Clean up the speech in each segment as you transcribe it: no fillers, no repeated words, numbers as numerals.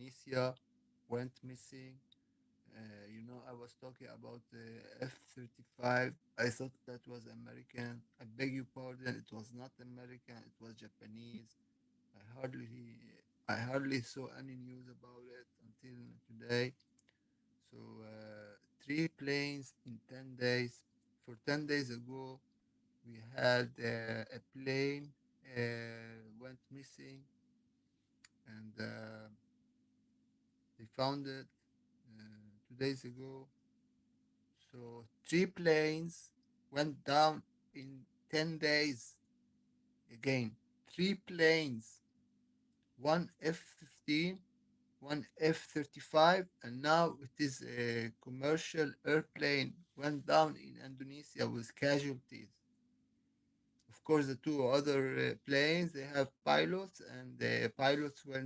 Indonesia went missing. I was talking about the F-35. I thought that was American. I beg your pardon, it was not American, it was Japanese. I hardly I hardly saw any news about it until today. So three planes in 10 days. For 10 days ago, we had a plane went missing, and they found it 2 days ago. So three planes went down in 10 days. Again, three planes, one F-15, one F-35, and now it is a commercial airplane went down in Indonesia with casualties. Of course, the two other planes, they have pilots, and the pilots were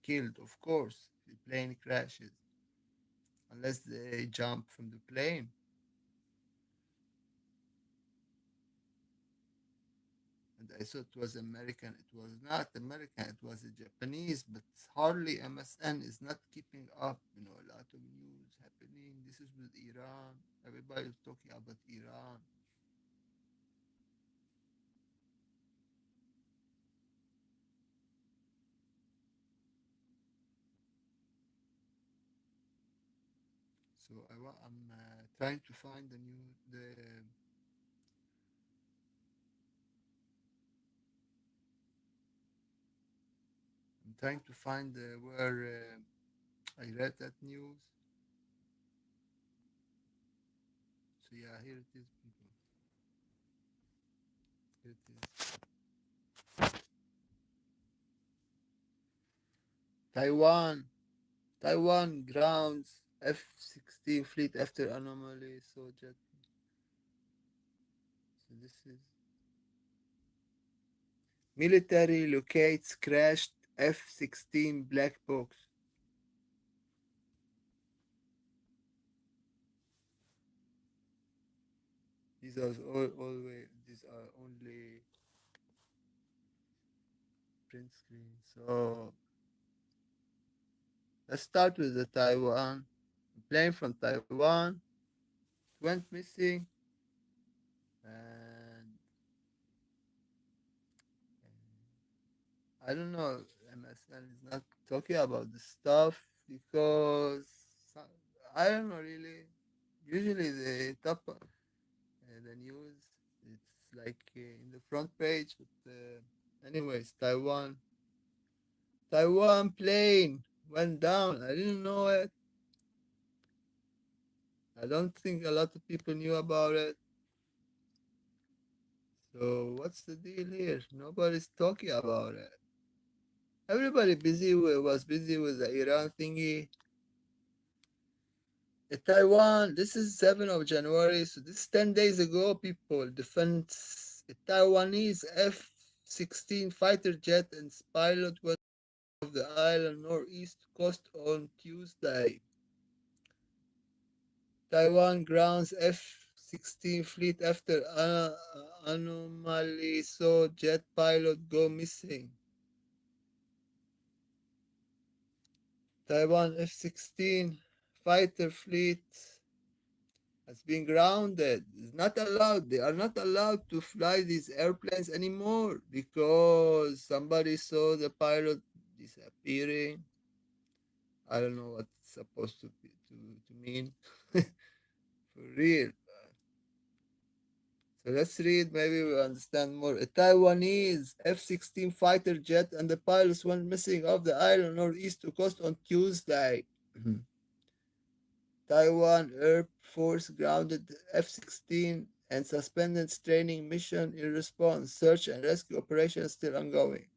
killed, of course. The plane crashes unless they jump from the plane. And I thought it was American. It was not American. It was a Japanese, but hardly MSN is not keeping up. A lot of news happening. This is with Iran. Everybody's talking about Iran. So I'm trying to find I'm trying to find where I read that news. So yeah, here it is, people. Here it is. Taiwan. Taiwan grounds F-16 fleet after anomaly. So jet. So this is military locates crashed F-16 black box. These are only print screen. So let's start with the Taiwan. A plane from Taiwan went missing, and I don't know. MSN is not talking about the stuff because I don't know really. Usually the top the news it's like in the front page, but anyways, Taiwan plane went down. I didn't know it. I don't think a lot of people knew about it. So what's the deal here? Nobody's talking about it. Everybody was busy with the Iran thingy. Taiwan, this is 7th of January, so this is 10 days ago, people. Defense, a Taiwanese F-16 fighter jet and its pilot went off the island northeast coast on Tuesday. Taiwan grounds F-16 fleet after anomaly saw jet pilot go missing. Taiwan F-16 fighter fleet has been grounded. It's not allowed. They are not allowed to fly these airplanes anymore because somebody saw the pilot disappearing. I don't know what it's supposed to mean for real. So let's read, maybe we understand more. A Taiwanese F-16 fighter jet and the pilots went missing off the island northeast coast on Tuesday. Taiwan Air Force grounded F-16 and suspended training mission in response. Search and rescue operation still ongoing.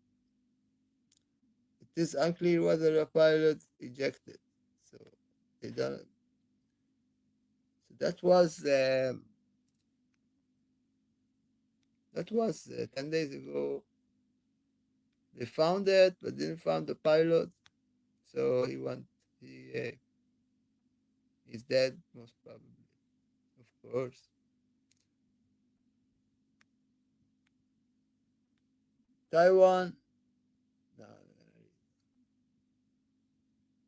It is unclear whether a pilot ejected. So they don't. So that was 10 days ago. They found it, but didn't find the pilot. So he's dead most probably, of course. Taiwan. No,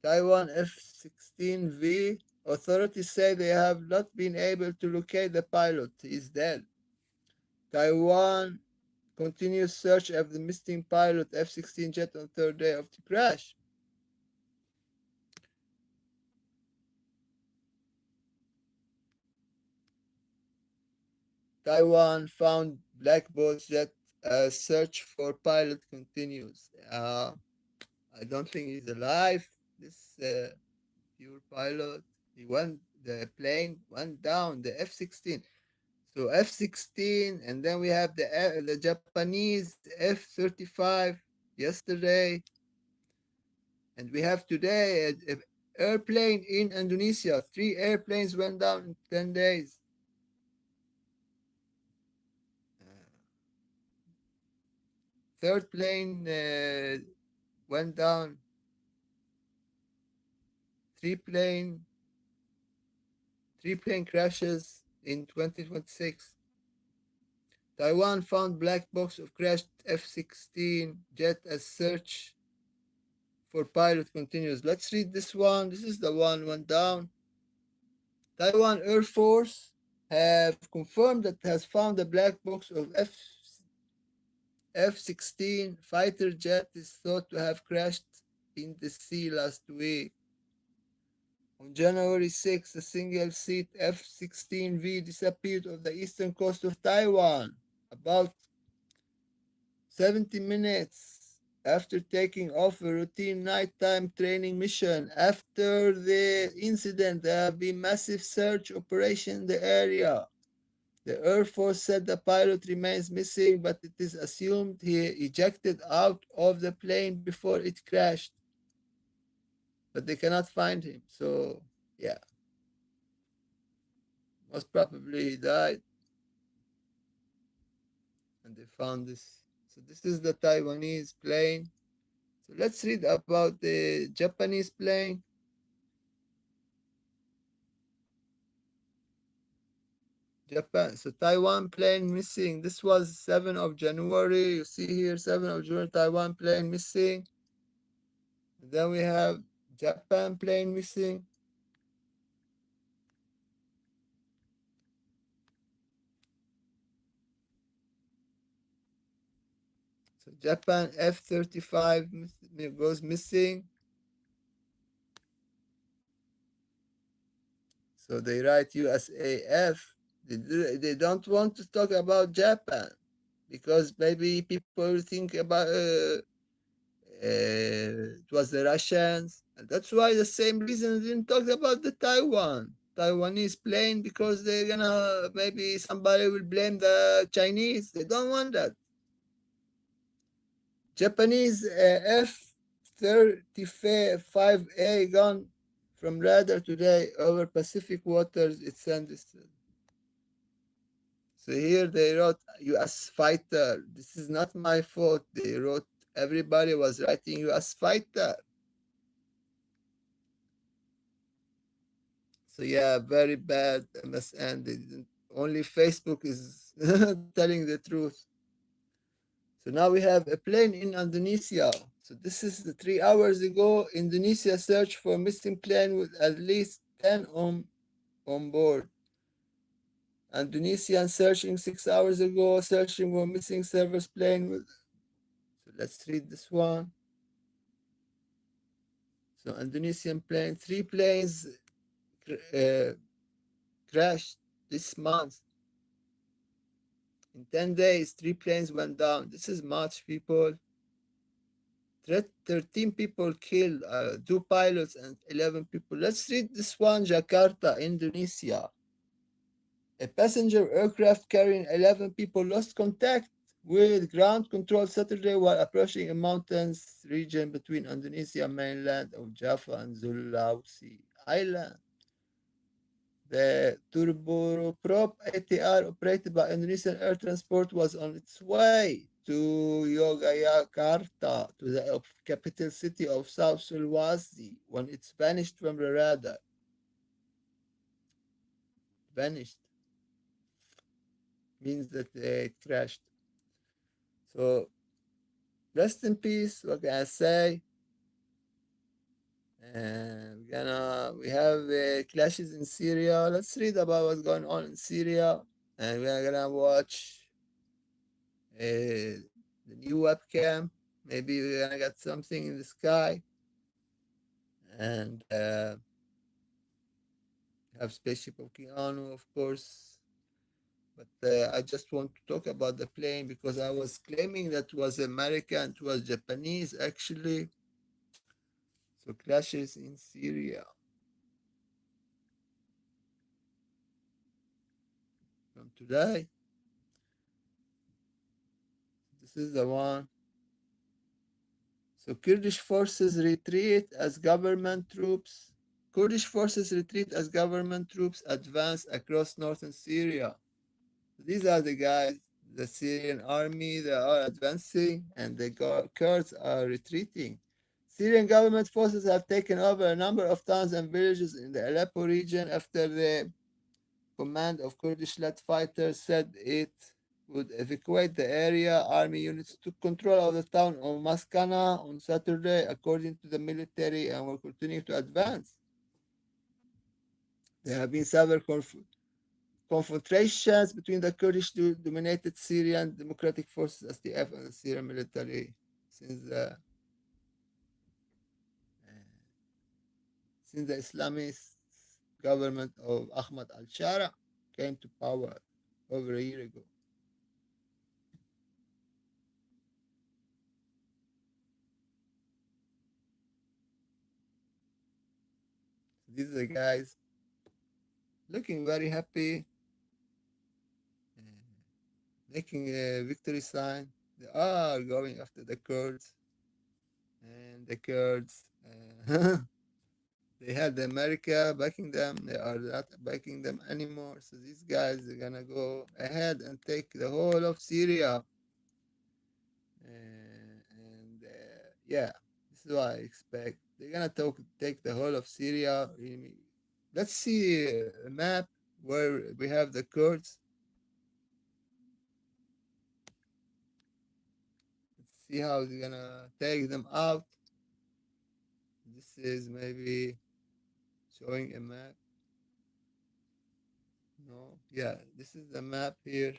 Taiwan F-16V. Authorities say they have not been able to locate the pilot. He is dead. Taiwan continues search of the missing pilot F-16 jet on third day of the crash. Taiwan found black box jet. Search for pilot continues. I don't think he's alive. This pure pilot. The plane went down. The F-16. So F-16, and then we have the Japanese F-35 yesterday, and we have today a airplane in Indonesia. 3 airplanes went down in 10 days. Uh, third plane went down. Three plane, 3 plane crashes in 2026. Taiwan found black box of crashed F-16 jet as search for pilot continues. Let's read this one. This is the one went down. Taiwan Air Force have confirmed that has found the black box of F-16 fighter jet is thought to have crashed in the sea last week. On January 6, a single-seat F-16V disappeared off the eastern coast of Taiwan about 70 minutes after taking off a routine nighttime training mission. After the incident, there have been massive search operations in the area. The Air Force said the pilot remains missing, but it is assumed he ejected out of the plane before it crashed. But they cannot find him. So, yeah, most probably he died. And they found this. So, this is the Taiwanese plane. So, let's read about the Japanese plane. Japan. So Taiwan plane missing. This was 7th of January. You see here, 7th of January, Taiwan plane missing. And then we have Japan plane missing. So Japan F-35 goes missing. So they write USAF. They don't want to talk about Japan because maybe people think about it was the Russians. And that's why the same reason they didn't talk about the Taiwanese plane because they're gonna maybe somebody will blame the Chinese. They don't want that. Japanese F-35A gun from radar today over Pacific waters. It sends. So here they wrote U.S. fighter. This is not my fault. They wrote. Everybody was writing U.S. fighter. So yeah, very bad MSN. They didn't, only Facebook is telling the truth. So now we have a plane in Indonesia. So this is the 3 hours ago. Indonesia searched for missing plane with at least 10 on board. Indonesian searching 6 hours ago, searching for missing service plane with. So let's read this one. So Indonesian plane, 3 planes uh, crashed this month. In 10 days, 3 planes went down. This is much, people. 13 people killed, 2 pilots and 11 people. Let's read this one. Jakarta, Indonesia. A passenger aircraft carrying 11 people lost contact with ground control Saturday while approaching a mountainous region between Indonesia mainland of Java and Sulawesi Island. The turboprop ATR operated by Indonesian Air Transport was on its way to Yogyakarta, to the capital city of South Sulawesi, when it vanished from the radar. Vanished means that it crashed. So, rest in peace, what can I say? We have clashes in Syria. Let's read about what's going on in Syria, and we're gonna watch the new webcam. Maybe we're gonna get something in the sky, and have spaceship Okeanu, of course. But I just want to talk about the plane because I was claiming that was American, it was Japanese actually. So clashes in Syria from today. This is the one. So Kurdish forces retreat as government troops. Kurdish forces retreat as government troops advance across northern Syria. These are the guys, the Syrian army, they are advancing and the Kurds are retreating. Syrian government forces have taken over a number of towns and villages in the Aleppo region after the command of Kurdish-led fighters said it would evacuate the area. Army units took control of the town of Maskana on Saturday, according to the military, and will continue to advance. There have been several confrontations between the Kurdish-dominated Syrian Democratic Forces (SDF) and the Syrian military since the Islamist government of Ahmad al-Shara came to power over a year ago. These are the guys looking very happy, uh, making a victory sign. They are going after the Kurds, and the Kurds, they had America backing them. They are not backing them anymore. So these guys are gonna go ahead and take the whole of Syria. Yeah, this is what I expect. They're gonna take the whole of Syria. Let's see a map where we have the Kurds. Let's see how they're gonna take them out. This is maybe showing a map. No, yeah, this is the map here.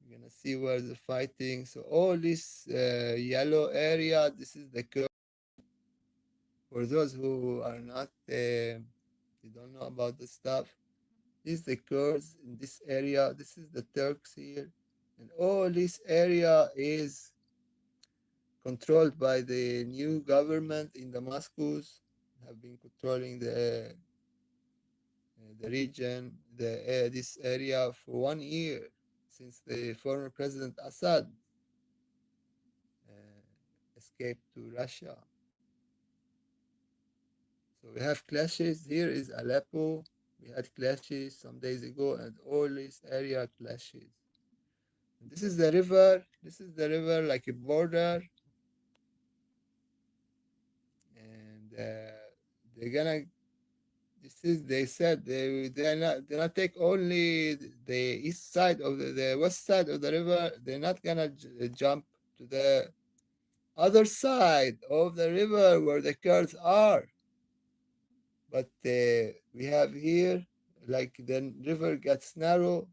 You're gonna see where the fighting. So all this yellow area, this is the Kurds. For those who are not, they don't know about the stuff. This is the Kurds in this area. This is the Turks here, and all this area is controlled by the new government in Damascus. Have been controlling the region, this area for 1 year since the former President Assad uh, escaped to Russia. So we have clashes. Here is Aleppo. We had clashes some days ago, and all this area clashes. And this is the river. This is the river like a border, and they're gonna. This is they said they're not take only the east side of the west side of the river. They're not gonna jump to the other side of the river where the Kurds are. But we have here, like the river gets narrow,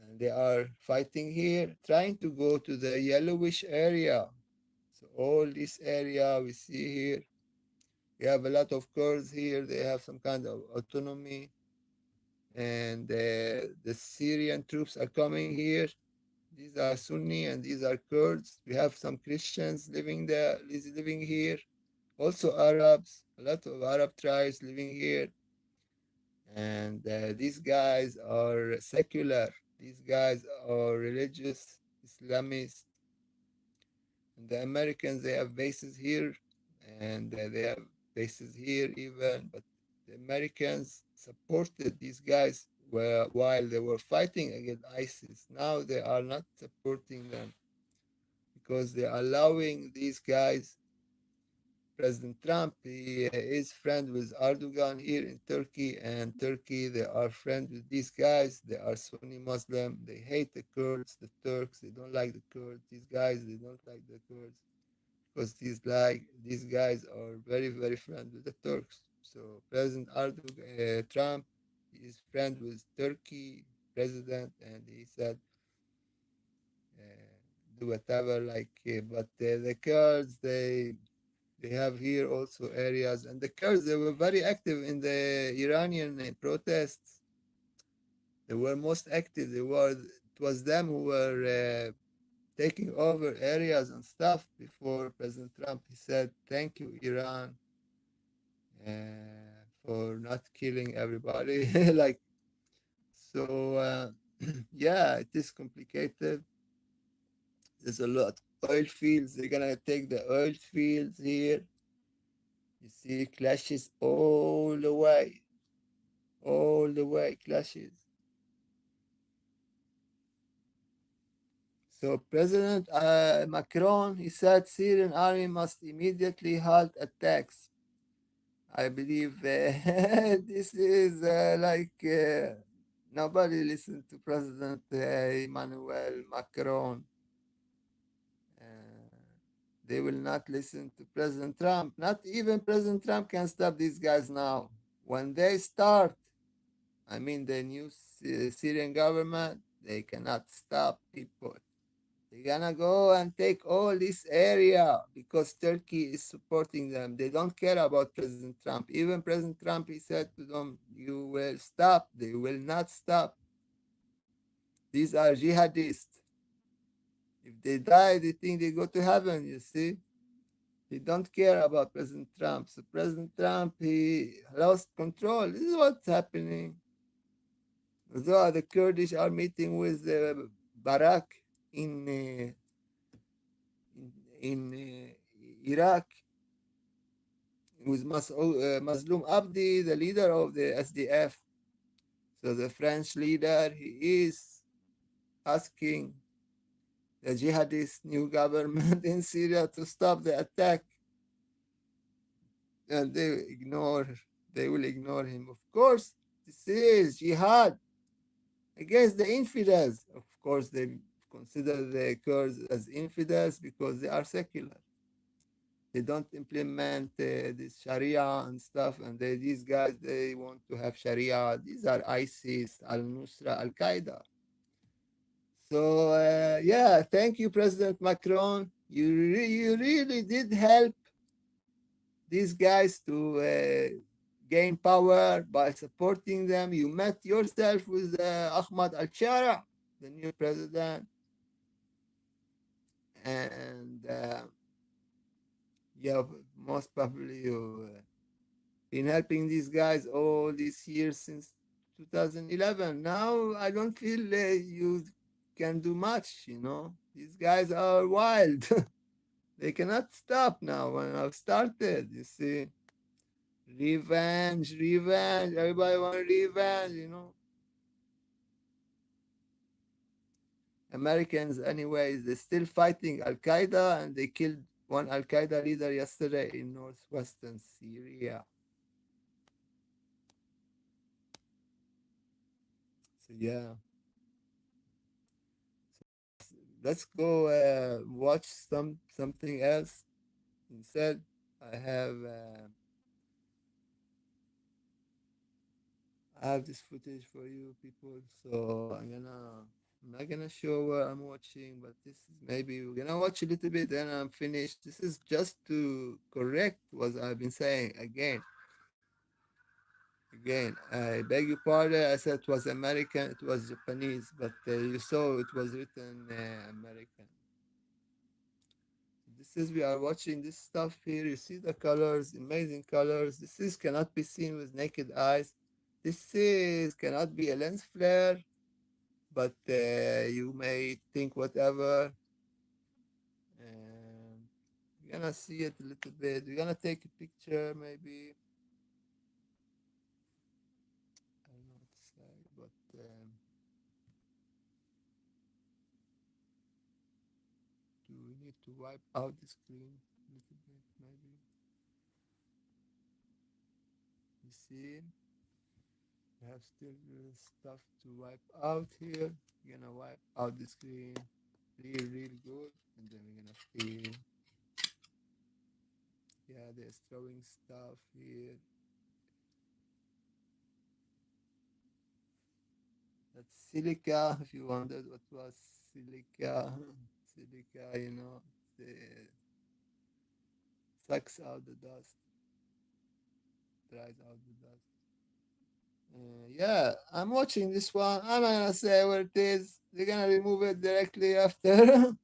and they are fighting here, trying to go to the yellowish area. So all this area we see here, we have a lot of Kurds here. They have some kind of autonomy, and the Syrian troops are coming here. These are Sunni and these are Kurds. We have some Christians living there, living here. Also Arabs, a lot of Arab tribes living here. And these guys are secular. These guys are religious Islamists. And the Americans, they have bases here, and they have bases here even. But the Americans supported these guys while they were fighting against ISIS. Now they are not supporting them because they're allowing these guys. President Trump, he is friend with Erdogan here in Turkey, and Turkey, they are friends with these guys. They are Sunni Muslim. They hate the Kurds, the Turks. They don't like the Kurds. These guys, they don't like the Kurds because these guys are very very friend with the Turks. So President Trump is friend with Turkey president, and he said do whatever but the Kurds they have here also areas, and the Kurds they were very active in the Iranian protests. They were most active. It was them who were taking over areas and stuff before President Trump. He said, "Thank you, Iran, for not killing everybody." like so, yeah, it is complicated. There's a lot oil fields. They're gonna take the oil fields here. You see clashes all the way clashes. So President Macron, he said Syrian army must immediately halt attacks. I believe this is nobody listened to President Emmanuel Macron. Uh, they will not listen to President Trump. Not even President Trump can stop these guys now. When they start, I mean the new Syrian government, they cannot stop people. They're gonna go and take all this area because Turkey is supporting them. They don't care about President Trump. Even President Trump, he said to them, "You will stop." They will not stop. These are jihadists. If they die, they think they go to heaven. You see, they don't care about President Trump. So President Trump, he lost control. This is what's happening. Although the Kurdish are meeting with Barak in Iraq with Mazloum Abdi, the leader of the SDF. So the French leader, he is asking the jihadist new government in Syria to stop the attack, and they will ignore him. Of course, this is jihad against the infidels. Of course, they consider the Kurds as infidels because they are secular. They don't implement this Sharia and stuff, and these guys they want to have Sharia. These are ISIS, Al Nusra, Al Qaeda. So yeah, thank you, President Macron. You really did help these guys to gain power by supporting them. You met yourself with Ahmad Al Shara, the new president, and yeah, most probably you. Been helping these guys all these years since 2011. Now I don't feel you can do much, you know. These guys are wild. They cannot stop now. When I've started, you see, revenge, revenge. Everybody want revenge, you know. Americans, anyways, they're still fighting Al Qaeda, and they killed one Al Qaeda leader yesterday in northwestern Syria. So yeah. Let's go watch something else instead. I have uh, I have this footage for you people, so I'm not gonna show what I'm watching, but this is maybe we're gonna watch a little bit, then I'm finished. This is just to correct what I've been saying again. Again, I beg your pardon. I said it was American, it was Japanese, but you saw it was written American. This is we are watching this stuff here. You see the colors, amazing colors. This is cannot be seen with naked eyes. This is cannot be a lens flare, but you may think whatever. And you're gonna see it a little bit. We're gonna take a picture, maybe. I don't know what to say, but do we need to wipe out the screen a little bit, maybe? You see? We have still stuff to wipe out here. We're gonna wipe out the screen real good, and then we're gonna clean. Yeah, they're throwing stuff here. That's silica. If you wondered what was silica, silica, it sucks out the dust, dries out the dust. Yeah, I'm watching this one. I'm not gonna say where it is. They're gonna remove it directly after.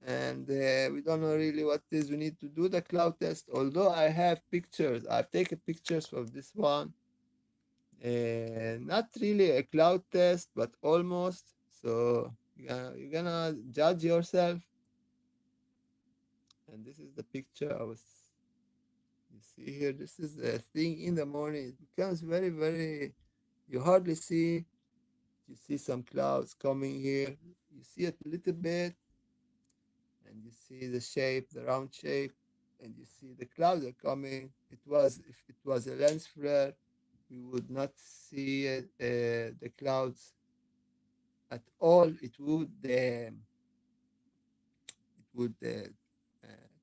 And we don't know really what it is. We need to do the cloud test. Although I have pictures, I've taken pictures of this one. Not really a cloud test, but almost. So you're gonna judge yourself. And this is the picture I was. You see here, this is a thing in the morning. It becomes very, very. You hardly see. You see some clouds coming here. You see it a little bit, and you see the shape, the round shape, and you see the clouds are coming. It was if it was a lens flare, we would not see the clouds at all. It would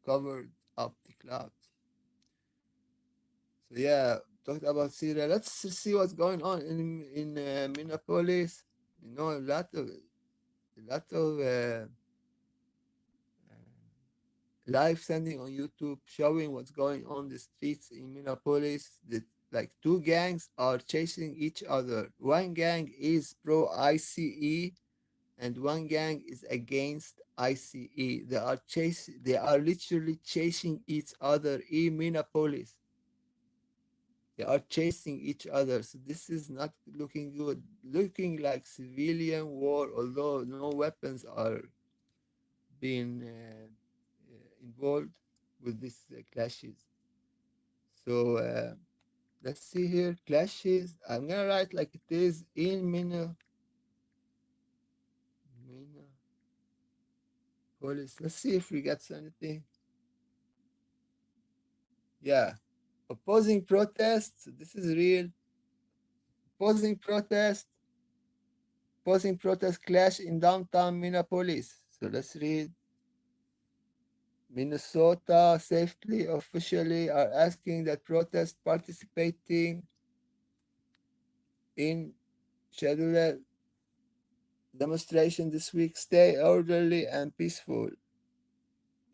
cover up the clouds. So yeah, talked about Syria. Let's see what's going on in Minneapolis. A lot of live sending on YouTube showing what's going on the streets in Minneapolis. That like two gangs are chasing each other. One gang is pro ICE and one gang is against ICE. They are literally chasing each other in Minneapolis. They are chasing each other. So this is not looking good. Looking like civilian war, although no weapons are being involved with these clashes. So let's see here. Clashes. I'm gonna write like it is in Minneapolis. Let's see if we get anything. Yeah. Opposing protests. This is real. Opposing protest. Opposing protest clash in downtown Minneapolis. So let's read. Minnesota safely officially are asking that protests participating in scheduled demonstration this week stay orderly and peaceful.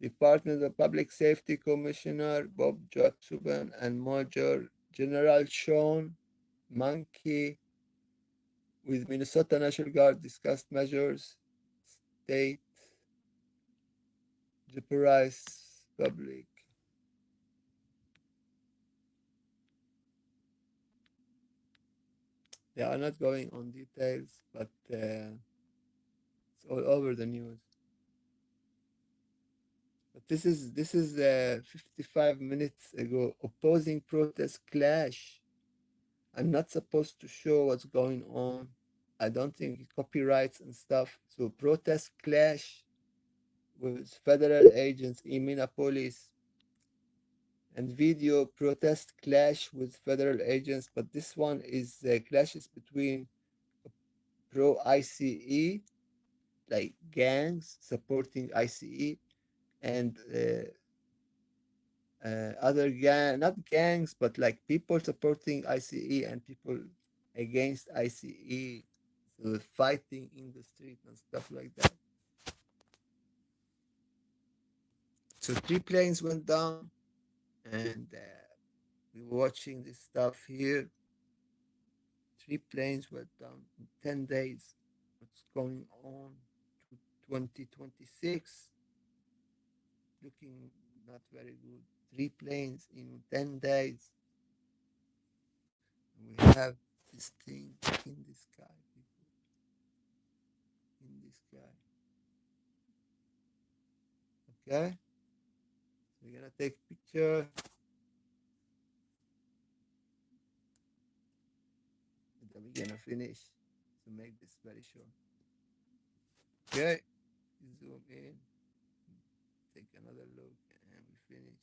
Department of Public Safety Commissioner Bob Jotzubin and Major General Sean Mankey with Minnesota National Guard discussed measures state jeopardize public. They are not going on details, but it's all over the news. But this is 55 minutes ago. Opposing protest clash. I'm not supposed to show what's going on. I don't think copyrights and stuff. So protest clash with federal agents in Minneapolis and video protest clash with federal agents. But this one is clashes between pro ICE, like gangs supporting ICE, and other not gangs, but like people supporting ICE and people against ICE, so fighting in the street and stuff like that. So three planes went down, and we were watching this stuff here. Three planes went down in 10 days. What's going on to 2026? Looking not very good. Three planes in 10 days. We have this thing in the sky, people. In the sky. Okay? So we're gonna take a picture. And then we're gonna finish to make this very short. Okay? Zoom in, take another look, and we finish.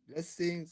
Blessings.